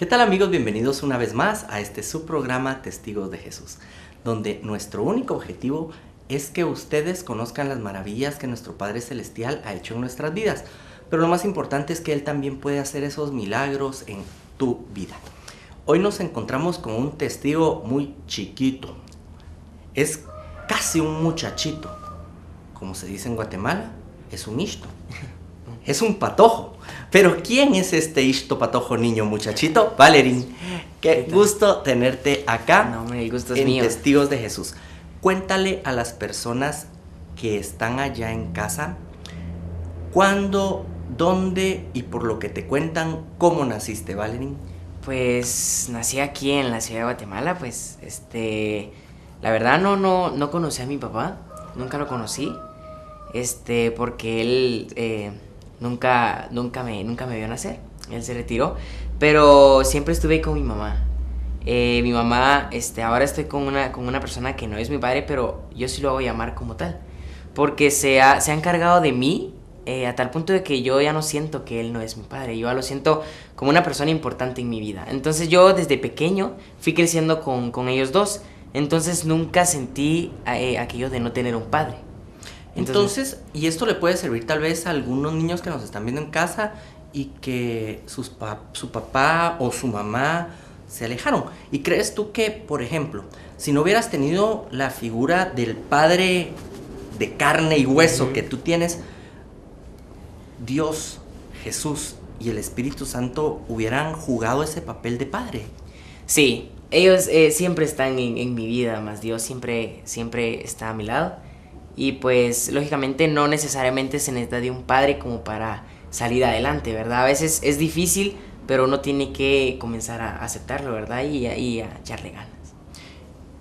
¿Qué tal amigos? Bienvenidos una vez más a este subprograma Testigos de Jesús, donde nuestro único objetivo es que ustedes conozcan las maravillas que nuestro Padre Celestial ha hecho en nuestras vidas. Pero lo más importante es que Él también puede hacer esos milagros en tu vida. Hoy nos encontramos con un testigo muy chiquito. Es casi un muchachito. Como se dice en Guatemala, es un ixto. Es un patojo. Pero ¿quién es este ixto, patojo, niño, muchachito? Valerín, qué gusto tenerte acá. No, hombre, el gusto es en mío. Testigos de Jesús. Cuéntale a las personas que están allá en casa cuándo, dónde y por lo que te cuentan, cómo naciste, Valerín. Pues nací aquí en la ciudad de Guatemala, la verdad no conocí a mi papá, nunca lo conocí, porque él nunca me vio nacer, él se retiró, pero siempre estuve con mi mamá. Mi mamá, ahora estoy con una persona que no es mi padre, pero yo sí lo hago llamar como tal, porque se ha encargado de mí. A tal punto de que yo ya no siento que él no es mi padre, yo ya lo siento como una persona importante en mi vida. Entonces yo desde pequeño fui creciendo con ellos dos, entonces nunca sentí aquello de no tener un padre. Entonces, y esto le puede servir tal vez a algunos niños que nos están viendo en casa y que su papá o su mamá se alejaron. ¿Y crees tú que, por ejemplo, si no hubieras tenido la figura del padre de carne y hueso que tú tienes, Dios, Jesús y el Espíritu Santo hubieran jugado ese papel de padre? Sí, ellos siempre están en mi vida, más Dios siempre está a mi lado. Y pues lógicamente no necesariamente se necesita de un padre como para salir adelante, ¿verdad? A veces es difícil, pero uno tiene que comenzar a aceptarlo, ¿verdad? Y a echarle ganas.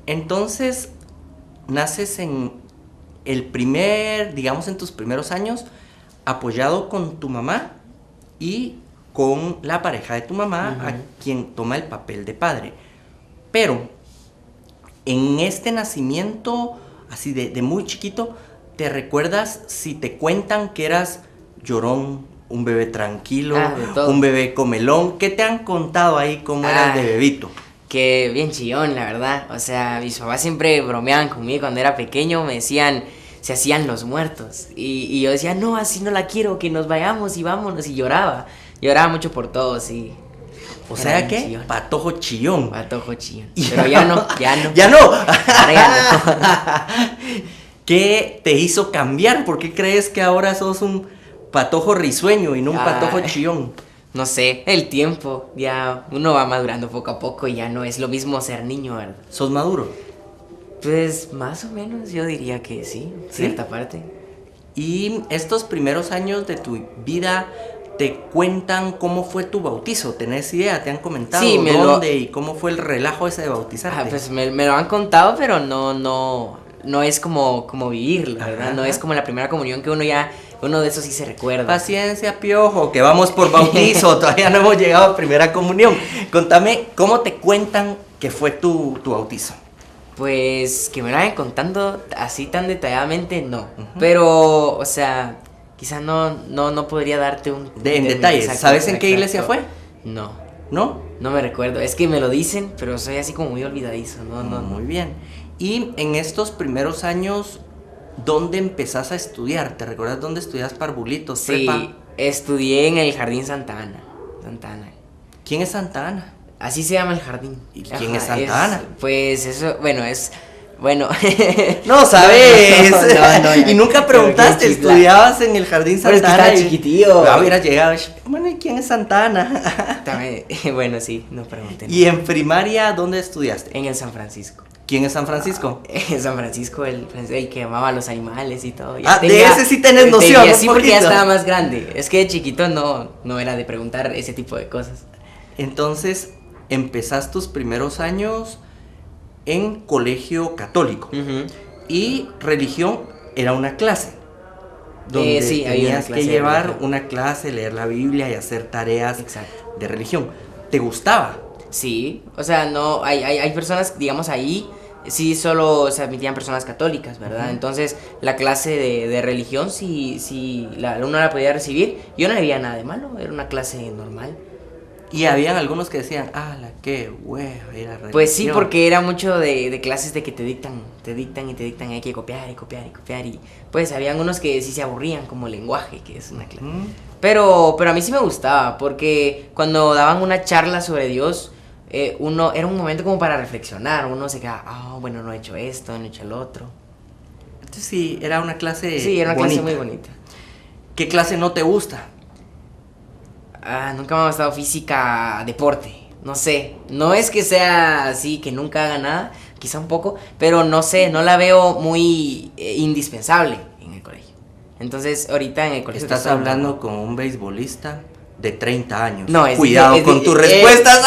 Entonces, naces en en tus primeros años, apoyado con tu mamá y con la pareja de tu mamá, a quien toma el papel de padre. Pero en este nacimiento, así de muy chiquito, ¿te recuerdas si te cuentan que eras llorón, un bebé tranquilo, un bebé comelón? ¿Qué te han contado ahí cómo eras de bebito? Que bien chillón, la verdad. O sea, mis papás siempre bromeaban conmigo cuando era pequeño, me decían, se hacían los muertos. Y yo decía, no, así no la quiero, que nos vayamos y vámonos. Y lloraba mucho por todo, sí. O sea que, chillón. Patojo chillón. Patojo chillón. Pero ya no. ¡Ya no! Ahora ya no. ¿Qué te hizo cambiar? ¿Por qué crees que ahora sos un patojo risueño y no un patojo chillón? No sé, el tiempo. Ya uno va madurando poco a poco y ya no es lo mismo ser niño, ¿verdad? ¿Sos maduro? Pues más o menos yo diría que sí, cierta parte. Y estos primeros años de tu vida, ¿te cuentan cómo fue tu bautizo? ¿Tenés idea? ¿Te han comentado dónde y cómo fue el relajo ese de bautizarte? Pues me lo han contado, pero no es como vivirlo, ¿verdad? Ajá. No es como la primera comunión que uno de esos sí se recuerda. Paciencia, piojo, que vamos por bautizo, todavía no hemos llegado a primera comunión. Contame, ¿cómo te cuentan que fue tu bautizo? Pues que me lo vayan contando así tan detalladamente, no. Pero, o sea, quizá no podría darte en detalles. Exacto, ¿sabes en qué iglesia fue? No. ¿No? No me recuerdo. Es que me lo dicen, pero soy así como muy olvidadizo. No. Muy bien. Y en estos primeros años, ¿dónde empezás a estudiar? ¿Te recuerdas dónde estudias parvulitos, prepa? Sí, estudié en el Jardín Santa Ana. ¿Quién es Santa Ana? Así se llama el jardín. ¿Y quién es Santa Ana? Pues eso, bueno. No sabes. No, y nunca preguntaste, estudiabas en el Jardín Santa Ana. Estaba chiquitío. Hubieras llegado. Bueno, ¿y quién es Santa Ana? Bueno, sí, no pregunté. ¿Y en primaria dónde estudiaste? En el San Francisco. ¿Quién es San Francisco? En San Francisco, el que amaba a los animales y todo. De ese sí tenés noción. Sí, porque ya estaba más grande. Es que de chiquito no era de preguntar ese tipo de cosas. Entonces, empezás tus primeros años en colegio católico. Y religión era una clase. Donde sí, tenías que llevar una clase, leer la Biblia y hacer tareas de religión. ¿Te gustaba? Sí, o sea, no, hay personas, digamos, ahí sí solo se admitían personas católicas, ¿verdad? Entonces, la clase de religión, si uno la podía recibir, yo no le veía nada de malo, era una clase normal. Y habían algunos que decían, qué hueva, era religión. Pues sí, porque era mucho de clases de que te dictan, hay que copiar y copiar y copiar. Y pues habían unos que sí se aburrían, como lenguaje, que es una clase. Pero a mí sí me gustaba, porque cuando daban una charla sobre Dios, era un momento como para reflexionar. Uno se quedaba, bueno, no he hecho esto, no he hecho el otro. Entonces sí, era una clase Sí, era una bonita. clase muy bonita. ¿Qué clase no te gusta? Nunca me ha gustado física, deporte, no sé, no es que sea así, que nunca haga nada, quizá un poco, pero no sé, no la veo muy indispensable en el colegio. Entonces, ahorita en el colegio... Estás hablando con un beisbolista de 30 años. No, Cuidado con tus respuestas.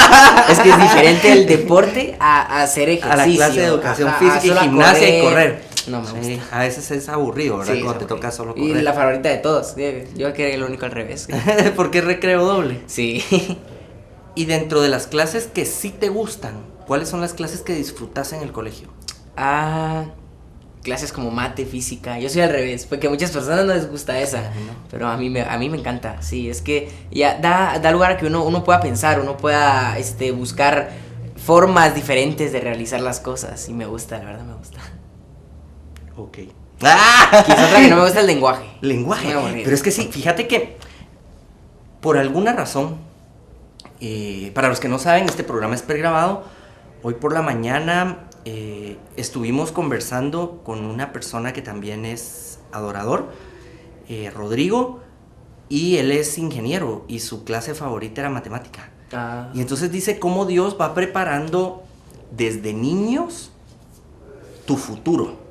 Es que es diferente el deporte a hacer ejercicio. A la clase de educación física y gimnasia y correr. No me gusta. A veces es aburrido, ¿verdad? Sí, cuando te toca solo correr. Y la favorita de todos. Yo quería el único al revés. Porque es recreo doble. Sí. Y dentro de las clases que sí te gustan, ¿cuáles son las clases que disfrutas en el colegio? Clases como mate, física. Yo soy al revés, porque a muchas personas no les gusta esa. No. Pero a mí me encanta. Sí, es que ya da lugar a que uno pueda pensar, uno pueda buscar formas diferentes de realizar las cosas. Y me gusta, la verdad me gusta. Ok. Quizá otra que no me gusta el lenguaje. Lenguaje. Pero es que sí, fíjate que por alguna razón, para los que no saben, este programa es pregrabado. Hoy por la mañana estuvimos conversando con una persona que también es adorador, Rodrigo, y él es ingeniero y su clase favorita era matemática. Y entonces dice cómo Dios va preparando desde niños tu futuro.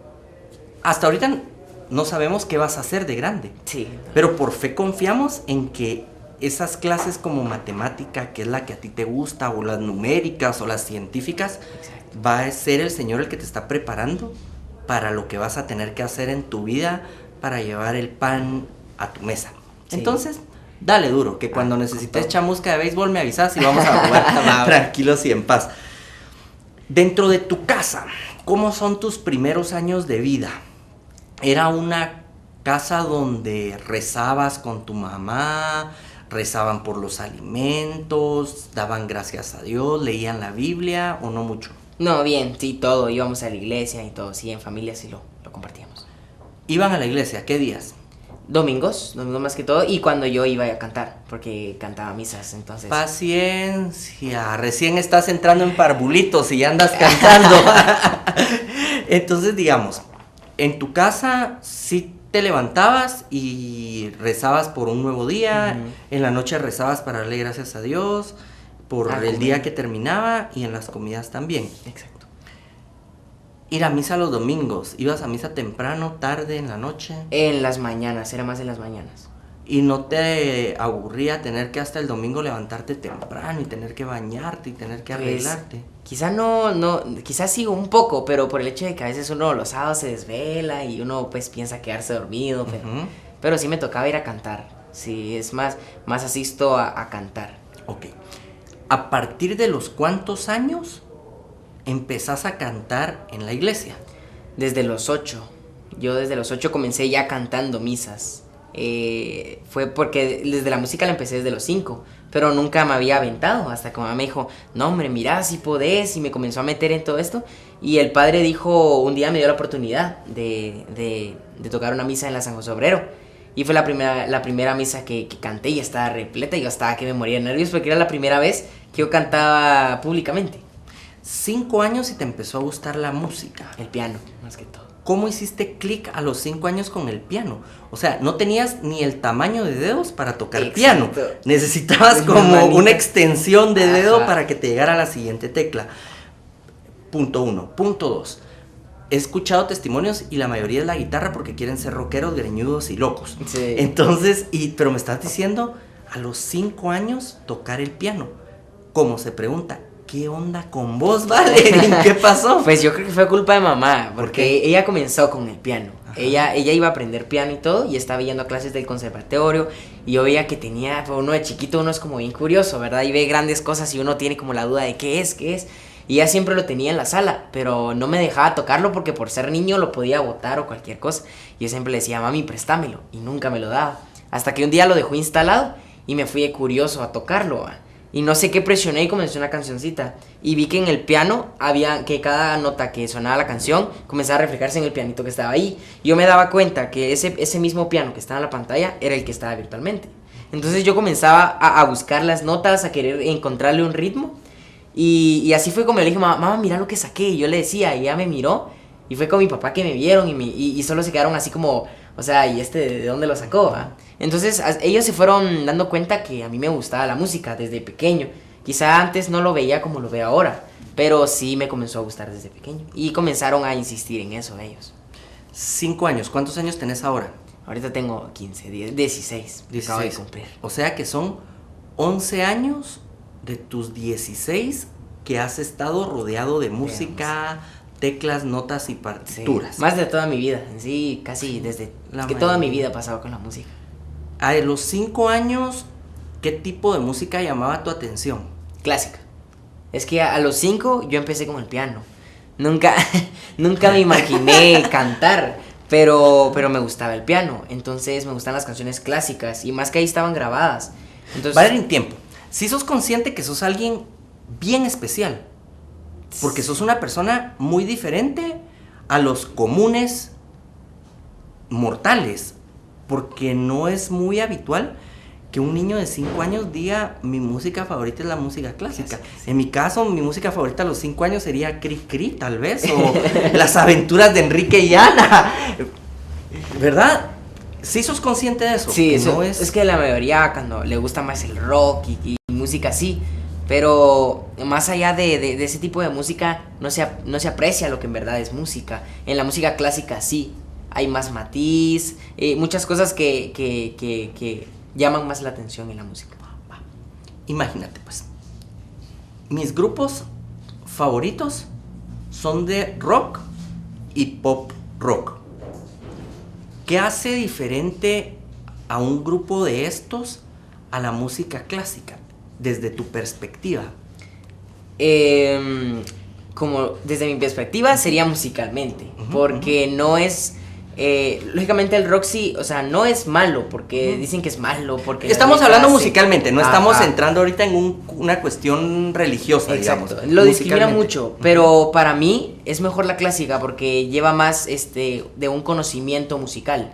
Hasta ahorita no sabemos qué vas a hacer de grande. Sí. Pero por fe confiamos en que esas clases como matemática, que es la que a ti te gusta, o las numéricas, o las científicas, exacto, va a ser el Señor el que te está preparando para lo que vas a tener que hacer en tu vida para llevar el pan a tu mesa. Sí. Entonces, dale duro, que cuando necesites chamusca de béisbol me avisas y vamos a jugar tranquilos y en paz. Dentro de tu casa, ¿cómo son tus primeros años de vida? ¿Era una casa donde rezabas con tu mamá, rezaban por los alimentos, daban gracias a Dios, leían la Biblia o no mucho? No, bien, sí, todo, íbamos a la iglesia y todo, sí, en familia sí lo compartíamos. ¿Iban a la iglesia? ¿Qué días? Domingos más que todo, y cuando yo iba a cantar, porque cantaba misas, entonces... Paciencia, recién estás entrando en parvulitos y ya andas cantando. Entonces, digamos, en tu casa sí te levantabas y rezabas por un nuevo día, en la noche rezabas para darle gracias a Dios, por el día que terminaba y en las comidas también. Exacto. Ir a misa los domingos, ¿ibas a misa temprano, tarde, en la noche? En las mañanas, era más en las mañanas. ¿Y no te aburría tener que hasta el domingo levantarte temprano y tener que bañarte y tener que arreglarte? Quizá quizás sí un poco, pero por el hecho de que a veces uno los sábados se desvela y uno pues piensa quedarse dormido, pero sí me tocaba ir a cantar. Sí, es más asisto a cantar. Ok. ¿A partir de los cuántos años empezás a cantar en la iglesia? Desde los 8. Yo desde los 8 comencé ya cantando misas. Fue porque desde la música la empecé desde los 5, pero nunca me había aventado, hasta que mamá me dijo, no hombre, mira, si podés, y me comenzó a meter en todo esto, y el padre dijo, un día me dio la oportunidad de tocar una misa en la San José Obrero, y fue la primera misa que canté, y estaba repleta, y yo estaba que me moría de nervios, porque era la primera vez que yo cantaba públicamente. 5 años y te empezó a gustar la música. El piano, más que todo. ¿Cómo hiciste clic a los 5 años con el piano? O sea, no tenías ni el tamaño de dedos para tocar piano. Necesitabas como una extensión de dedo para que te llegara a la siguiente tecla. Punto 1. Punto 2. He escuchado testimonios y la mayoría es la guitarra porque quieren ser rockeros, greñudos y locos. Sí. Entonces, pero me estás diciendo, a los 5 años tocar el piano. ¿Cómo se pregunta? ¿Qué onda con vos, vale? ¿Qué pasó? Pues yo creo que fue culpa de mamá, porque ella comenzó con el piano. Ella iba a aprender piano y todo, y estaba yendo a clases del conservatorio, y yo veía que tenía, uno de chiquito, uno es como bien curioso, ¿verdad? Y ve grandes cosas y uno tiene como la duda de qué es. Y ella siempre lo tenía en la sala, pero no me dejaba tocarlo porque por ser niño lo podía botar o cualquier cosa. Y yo siempre le decía, mami, préstamelo, y nunca me lo daba. Hasta que un día lo dejó instalado y me fui de curioso a tocarlo, ¿va? Y no sé qué presioné y comencé una cancioncita. Y vi que en el piano había que cada nota que sonaba la canción comenzaba a reflejarse en el pianito que estaba ahí. Yo me daba cuenta que ese mismo piano que estaba en la pantalla era el que estaba virtualmente. Entonces yo comenzaba a buscar las notas, a querer encontrarle un ritmo. Y así fue como le dije, mamá, mira lo que saqué. Y yo le decía, y ella me miró. Y fue con mi papá que me vieron y solo se quedaron así como, o sea, ¿y de dónde lo sacó? ¿Va? Entonces ellos se fueron dando cuenta que a mí me gustaba la música desde pequeño. Quizá antes no lo veía como lo veo ahora, pero sí me comenzó a gustar desde pequeño. Y comenzaron a insistir en eso ellos. 5 años, ¿cuántos años tenés ahora? Ahorita tengo 16. Acabo de cumplir. O sea que son 11 años de tus 16 que has estado rodeado de música, teclas, notas y partituras. Sí, más de toda mi vida, en sí, casi desde que toda mi vida ha pasado con la música. A los 5 años, ¿qué tipo de música llamaba tu atención? Clásica. Es que a los 5 yo empecé con el piano. Nunca me imaginé cantar, pero me gustaba el piano. Entonces me gustan las canciones clásicas y más que ahí estaban grabadas. Entonces, vale, en tiempo. Si sos consciente que sos alguien bien especial, porque sos una persona muy diferente a los comunes mortales, porque no es muy habitual que un niño de 5 años diga mi música favorita es la música clásica. En mi caso, mi música favorita a los 5 años sería Cri Cri, tal vez, o Las aventuras de Enrique y Ana, ¿verdad? ¿Sí sos consciente de eso? Sí, es que la mayoría cuando le gusta más el rock y música así, pero más allá de ese tipo de música no se aprecia lo que en verdad es música. En la música clásica sí, hay más matiz, muchas cosas que llaman más la atención en la música. Imagínate pues, mis grupos favoritos son de rock y pop rock. ¿Qué hace diferente a un grupo de estos a la música clásica, desde tu perspectiva? Como desde mi perspectiva sería musicalmente, porque no es... lógicamente el rock sí, o sea, no es malo, porque dicen que es malo, porque... Estamos hablando musicalmente, no estamos entrando ahorita en una cuestión religiosa, exacto, digamos. Lo discrimina mucho, pero para mí es mejor la clásica porque lleva más de un conocimiento musical.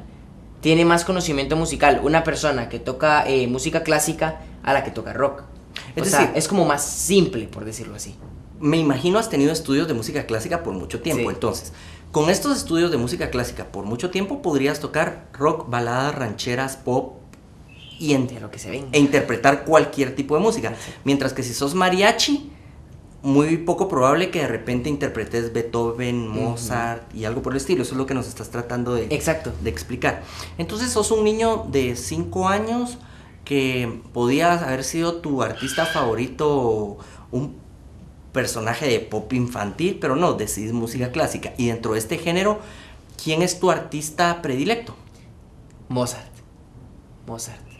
Tiene más conocimiento musical una persona que toca música clásica a la que toca rock. O sea, es como más simple, por decirlo así. Me imagino has tenido estudios de música clásica por mucho tiempo, sí. Entonces, con estos estudios de música clásica por mucho tiempo podrías tocar rock, baladas, rancheras, pop de lo que se venga. E interpretar cualquier tipo de música. Sí. Mientras que si sos mariachi, muy poco probable que de repente interpretes Beethoven, Mozart y algo por el estilo. Eso es lo que nos estás tratando de explicar. Entonces sos un niño de 5 años que podías haber sido tu artista favorito, un personaje de pop infantil, pero no, decidís música clásica. Y dentro de este género, ¿quién es tu artista predilecto? Mozart.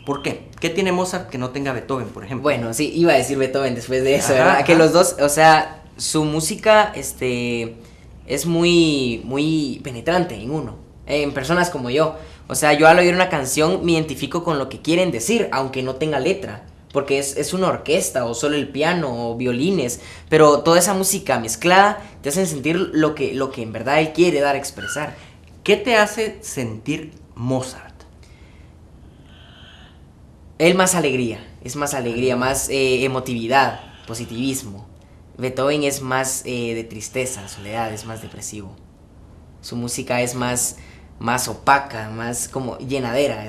¿Por qué? ¿Qué tiene Mozart que no tenga Beethoven, por ejemplo? Bueno, sí, iba a decir Beethoven después de eso, ¿verdad? Que los dos, o sea, su música es muy, muy penetrante en uno, en personas como yo. O sea, yo al oír una canción me identifico con lo que quieren decir, aunque no tenga letra. Porque es una orquesta, o solo el piano, o violines. Pero toda esa música mezclada te hacen sentir lo que en verdad él quiere dar a expresar. ¿Qué te hace sentir Mozart? Él más alegría, más emotividad, positivismo. Beethoven es más de tristeza, soledad, es más depresivo. Su música es más opaca, más como llenadera.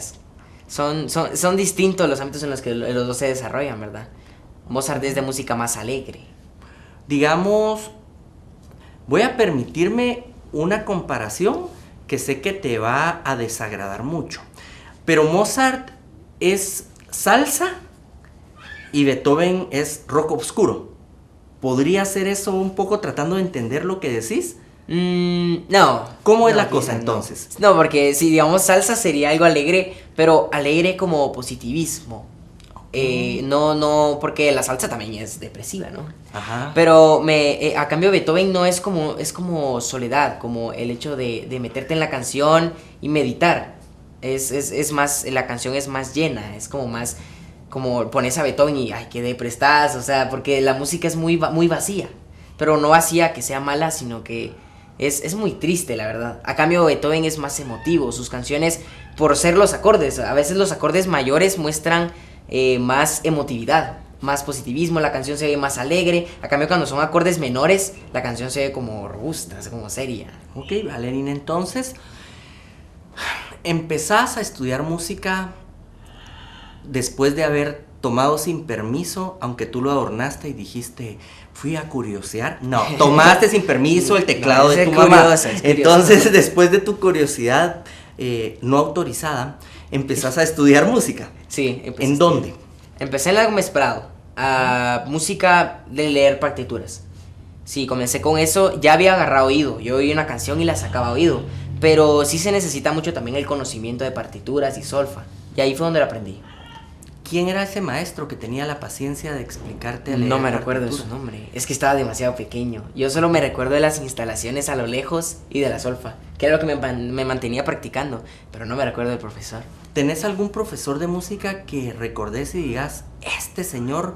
Son distintos los ámbitos en los que los dos se desarrollan, ¿verdad? Mozart es de música más alegre. Digamos, voy a permitirme una comparación que sé que te va a desagradar mucho. Pero Mozart es salsa y Beethoven es rock oscuro. ¿Podría ser eso un poco tratando de entender lo que decís? No. ¿Cómo es la cosa entonces? No, porque si digamos salsa sería algo alegre, pero alegre como positivismo. No, porque la salsa también es depresiva, ¿no? Ajá. Pero a cambio Beethoven no es como soledad, como el hecho de meterte en la canción y meditar. Es más, la canción es más llena, es como más como pones a Beethoven y, ay, qué depre estás, o sea, porque la música es muy vacía, pero no vacía que sea mala, sino que es muy triste, la verdad. A cambio, Beethoven es más emotivo, sus canciones, por ser los acordes, a veces los acordes mayores muestran más emotividad, más positivismo, la canción se ve más alegre. A cambio, cuando son acordes menores, la canción se ve como robusta, como seria. Ok, Valerín, entonces empezás a estudiar música después de haber tomado sin permiso, aunque tú lo adornaste y dijiste, fui a curiosear. No, tomaste sin permiso el teclado de tu mamá. Entonces, después de tu curiosidad no autorizada, empezás a estudiar música. Sí. ¿En dónde? Empecé en la Gómez Prado, a música de leer partituras. Sí, comencé con eso, ya había agarrado oído, yo oí una canción y la sacaba oído, pero sí se necesita mucho también el conocimiento de partituras y solfa, y ahí fue donde lo aprendí. ¿Quién era ese maestro que tenía la paciencia de explicarte a leer No me recuerdo de su nombre, es que estaba demasiado pequeño. Yo solo me recuerdo de las instalaciones a lo lejos y de la solfa, que era lo que me mantenía practicando, pero no me recuerdo del profesor. ¿Tenés algún profesor de música que recordes y digas, este señor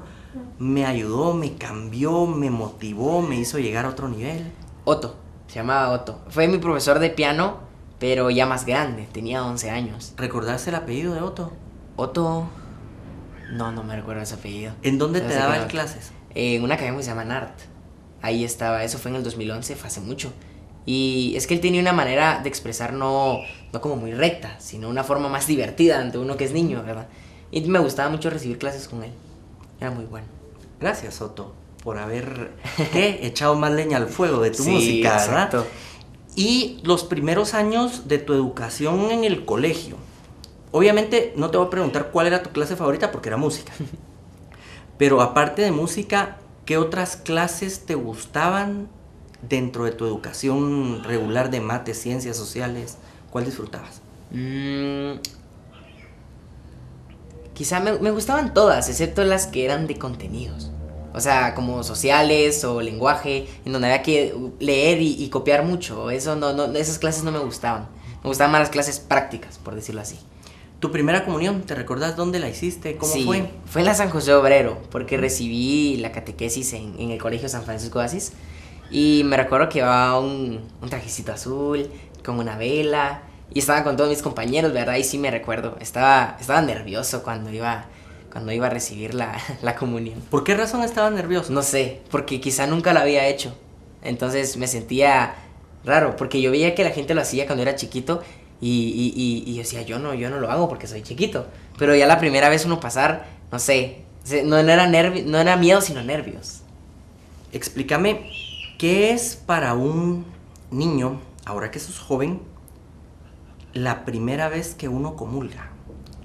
me ayudó, me cambió, me motivó, me hizo llegar a otro nivel? Otto, se llamaba Otto. Fue mi profesor de piano, pero ya más grande, tenía 11 años. ¿Recordás el apellido de Otto? Otto... No me recuerdo ese apellido. ¿En dónde te daban clases? En una academia que se llama NART. Ahí estaba, eso fue en el 2011, fue hace mucho. Y es que él tenía una manera de expresar no como muy recta, sino una forma más divertida ante uno que es niño, ¿verdad? Y me gustaba mucho recibir clases con él. Era muy bueno. Gracias, Otto, por haber echado más leña al fuego de tu música, ¿verdad? Exacto. Y los primeros años de tu educación en el colegio. Obviamente no te voy a preguntar cuál era tu clase favorita porque era música. Pero aparte de música, ¿qué otras clases te gustaban dentro de tu educación regular de mate, ciencias sociales? ¿Cuál disfrutabas? Quizá me gustaban todas, excepto las que eran de contenidos. O sea, como sociales o lenguaje, en donde había que leer y copiar mucho. Eso esas clases no me gustaban. Me gustaban más las clases prácticas, por decirlo así. ¿Tu primera comunión, te recuerdas dónde la hiciste? ¿Cómo fue? Sí, fue en la San José Obrero, porque recibí la catequesis en el colegio San Francisco de Asís. Y me recuerdo que llevaba un trajecito azul, con una vela, y estaba con todos mis compañeros, ¿verdad? Y sí me recuerdo, estaba nervioso cuando iba a recibir la comunión. ¿Por qué razón estaba nervioso? No sé, porque quizá nunca lo había hecho. Entonces me sentía raro, porque yo veía que la gente lo hacía cuando era chiquito. Y yo decía, yo no lo hago porque soy chiquito. Pero ya la primera vez uno pasar, no sé, no era miedo, sino nervios. Explícame, ¿qué es para un niño, ahora que sos joven, la primera vez que uno comulga?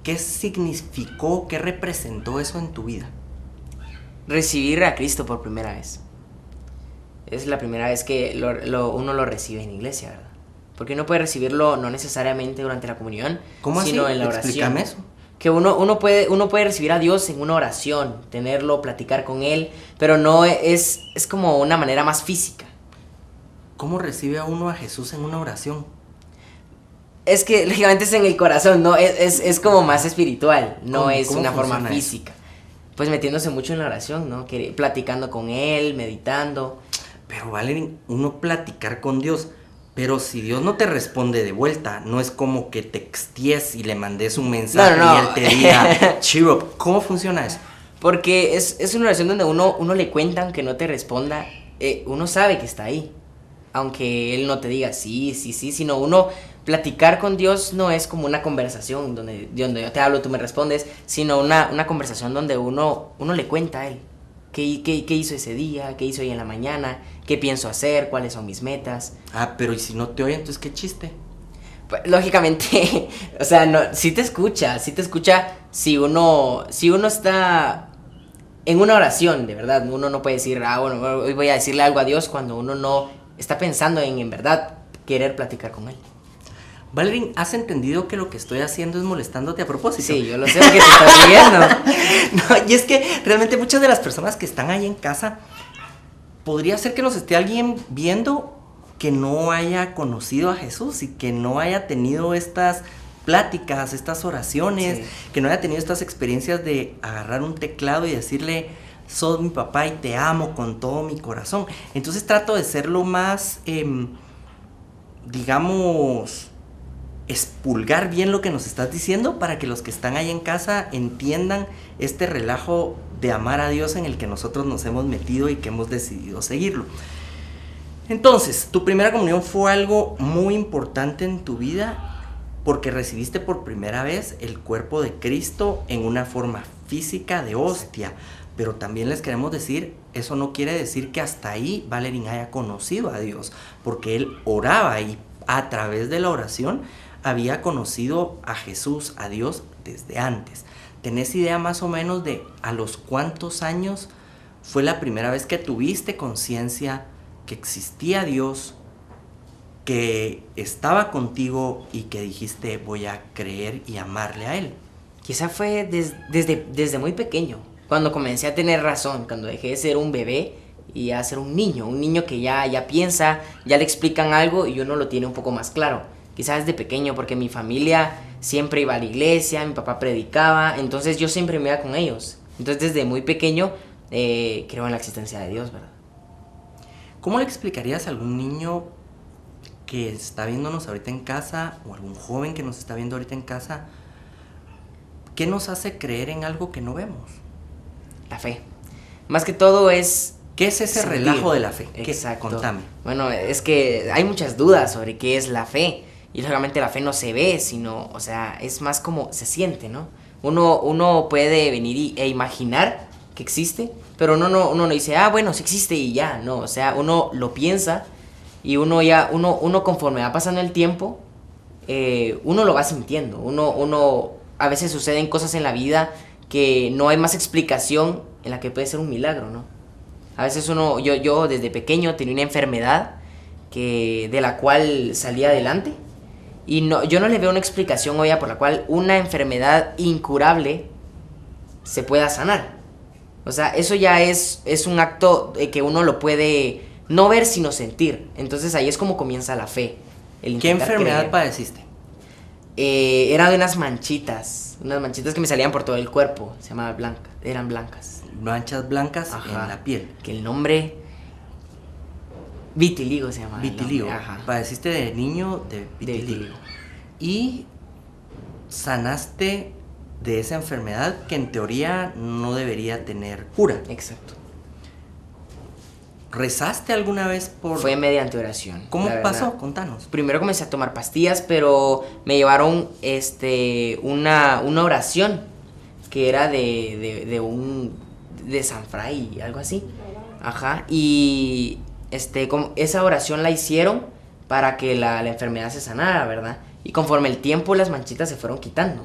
¿Qué significó, qué representó eso en tu vida? Recibir a Cristo por primera vez. Es la primera vez que uno lo recibe en iglesia, ¿verdad? Porque uno puede recibirlo no necesariamente durante la comunión, sino en la oración. Explícame eso. Que uno puede recibir a Dios en una oración, tenerlo, platicar con Él, pero no es como una manera más física. ¿Cómo recibe a uno a Jesús en una oración? Es que lógicamente es en el corazón, ¿no? Es como más espiritual, no es una forma física. Pues metiéndose mucho en la oración, ¿no? Platicando con Él, meditando. Pero Valerín, uno platicar con Dios... Pero si Dios no te responde de vuelta, no es como que texties y le mandes un mensaje y Él te diga, cheer up. ¿Cómo funciona eso? Porque es una oración donde uno le cuenta, aunque no te responda, uno sabe que está ahí. Aunque Él no te diga sí, sino uno platicar con Dios no es como una conversación donde yo te hablo, tú me respondes, sino una conversación donde uno le cuenta a Él. ¿Qué hizo ese día? ¿Qué hizo hoy en la mañana? ¿Qué pienso hacer? ¿Cuáles son mis metas? Ah, pero ¿y si no te oye, entonces qué chiste? Pues, lógicamente, o sea, sí te escucha si uno está en una oración, de verdad. Uno no puede decir, bueno, hoy voy a decirle algo a Dios cuando uno no está pensando en verdad querer platicar con Él. Valerín, ¿has entendido que lo que estoy haciendo es molestándote a propósito? Sí, yo lo sé porque te estás riendo. No, y es que realmente muchas de las personas que están ahí en casa, podría ser que nos esté alguien viendo que no haya conocido a Jesús y que no haya tenido estas pláticas, estas oraciones, Sí. que no haya tenido estas experiencias de agarrar un teclado y decirle, sos mi papá y te amo con todo mi corazón. Entonces trato de ser lo más, digamos, expulgar bien lo que nos estás diciendo para que los que están ahí en casa entiendan este relajo de amar a Dios en el que nosotros nos hemos metido y que hemos decidido seguirlo. Entonces, tu primera comunión fue algo muy importante en tu vida porque recibiste por primera vez el cuerpo de Cristo en una forma física de hostia. Pero también les queremos decir, eso no quiere decir que hasta ahí Valerín haya conocido a Dios, porque él oraba y a través de la oración había conocido a Jesús, a Dios, desde antes. ¿Tenés idea más o menos de a los cuántos años fue la primera vez que tuviste conciencia que existía Dios, que estaba contigo y que dijiste voy a creer y amarle a Él? Quizá fue desde muy pequeño, cuando comencé a tener razón, cuando dejé de ser un bebé y a ser un niño que ya piensa, ya le explican algo y uno lo tiene un poco más claro. Quizás desde pequeño, porque mi familia siempre iba a la iglesia, mi papá predicaba, entonces yo siempre me iba con ellos. Entonces desde muy pequeño creo en la existencia de Dios, ¿verdad? ¿Cómo le explicarías a algún niño que está viéndonos ahorita en casa o algún joven que nos está viendo ahorita en casa, qué nos hace creer en algo que no vemos? La fe. Más que todo es... ¿Qué es ese sentir. relajo de la fe? Exacto. Contame. Bueno, es que hay muchas dudas sobre qué es la fe. Y lógicamente la fe no se ve, sino, o sea, es más como se siente, ¿no? Uno puede venir e imaginar que existe, pero uno no dice, bueno, sí existe y ya, no. O sea, uno lo piensa y uno conforme va pasando el tiempo, uno lo va sintiendo. A veces suceden cosas en la vida que no hay más explicación en la que puede ser un milagro, ¿no? A veces yo desde pequeño tenía una enfermedad de la cual salí adelante y yo no le veo una explicación hoy por la cual una enfermedad incurable se pueda sanar. O sea, eso ya es un acto que uno lo puede no ver sino sentir. Entonces ahí es como comienza la fe. ¿Qué enfermedad padeciste? Era de unas manchitas que me salían por todo el cuerpo. Se llamaba eran blancas. Manchas blancas. Ajá. En la piel. Que el nombre... Vitiligo se llama. Vitiligo. Ajá. Padeciste de niño de vitiligo. Y sanaste de esa enfermedad que en teoría no debería tener cura. Exacto. ¿Rezaste alguna vez por...? Fue mediante oración. ¿Cómo pasó? Contanos. Primero comencé a tomar pastillas, pero me llevaron una oración que era de San Fray, algo así. Ajá. Y esa oración la hicieron para que la enfermedad se sanara, ¿verdad? Y conforme el tiempo las manchitas se fueron quitando.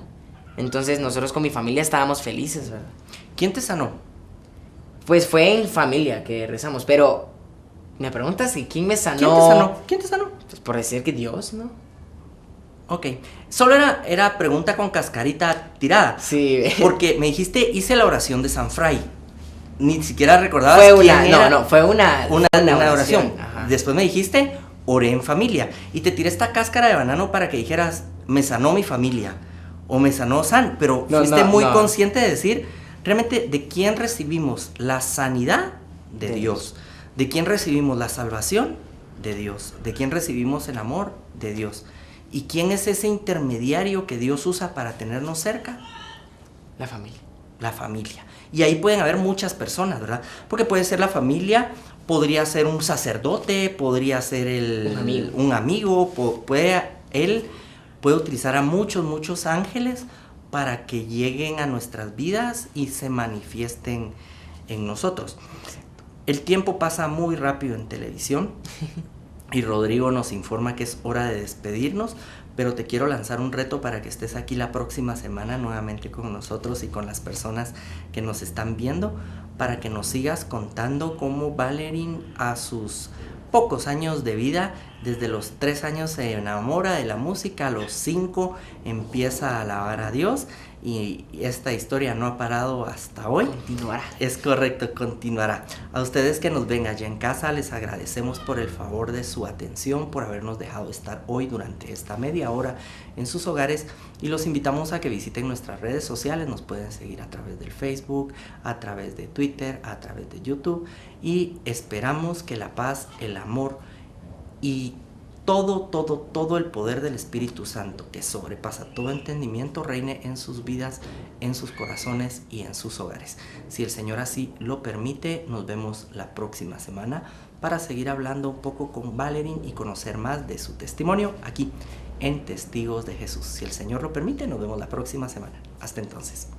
Entonces nosotros con mi familia estábamos felices, ¿verdad? ¿Quién te sanó? Pues fue en familia que rezamos, pero me preguntas si quién me sanó. ¿Quién te sanó? Pues por decir que Dios, ¿no? Ok. Solo era pregunta con cascarita tirada. Sí. Porque me dijiste, hice la oración de San Fray. Ni siquiera recordabas Fue quién era. fue una oración. Ajá. Después me dijiste, oré en familia. Y te tiré esta cáscara de banano para que dijeras, me sanó mi familia. O me sanó San. Pero fuiste muy consciente de decir, realmente, ¿de quién recibimos la sanidad? De Dios. ¿De quién recibimos la salvación? De Dios. ¿De quién recibimos el amor? De Dios. ¿Y quién es ese intermediario que Dios usa para tenernos cerca? La familia. La familia. Y ahí pueden haber muchas personas, ¿verdad? Porque puede ser la familia, podría ser un sacerdote, podría ser un amigo, él puede utilizar a muchos ángeles para que lleguen a nuestras vidas y se manifiesten en nosotros. El tiempo pasa muy rápido en televisión y Rodrigo nos informa que es hora de despedirnos, pero te quiero lanzar un reto para que estés aquí la próxima semana nuevamente con nosotros y con las personas que nos están viendo, para que nos sigas contando cómo Valerín a sus pocos años de vida, desde los 3 años se enamora de la música, a los 5 empieza a alabar a Dios y esta historia no ha parado hasta hoy. Continuará. Es correcto, continuará. A ustedes que nos ven allá en casa les agradecemos por el favor de su atención, por habernos dejado estar hoy durante esta media media hora en sus hogares, y los invitamos a que visiten nuestras redes sociales. Nos pueden seguir a través del Facebook, a través de Twitter, a través de YouTube, y esperamos que la paz, el amor y todo el poder del Espíritu Santo, que sobrepasa todo entendimiento, reine en sus vidas, en sus corazones y en sus hogares. Si el Señor así lo permite, nos vemos la próxima semana para seguir hablando un poco con Valerie y conocer más de su testimonio aquí en Testigos de Jesús. Si el Señor lo permite, nos vemos la próxima semana. Hasta entonces.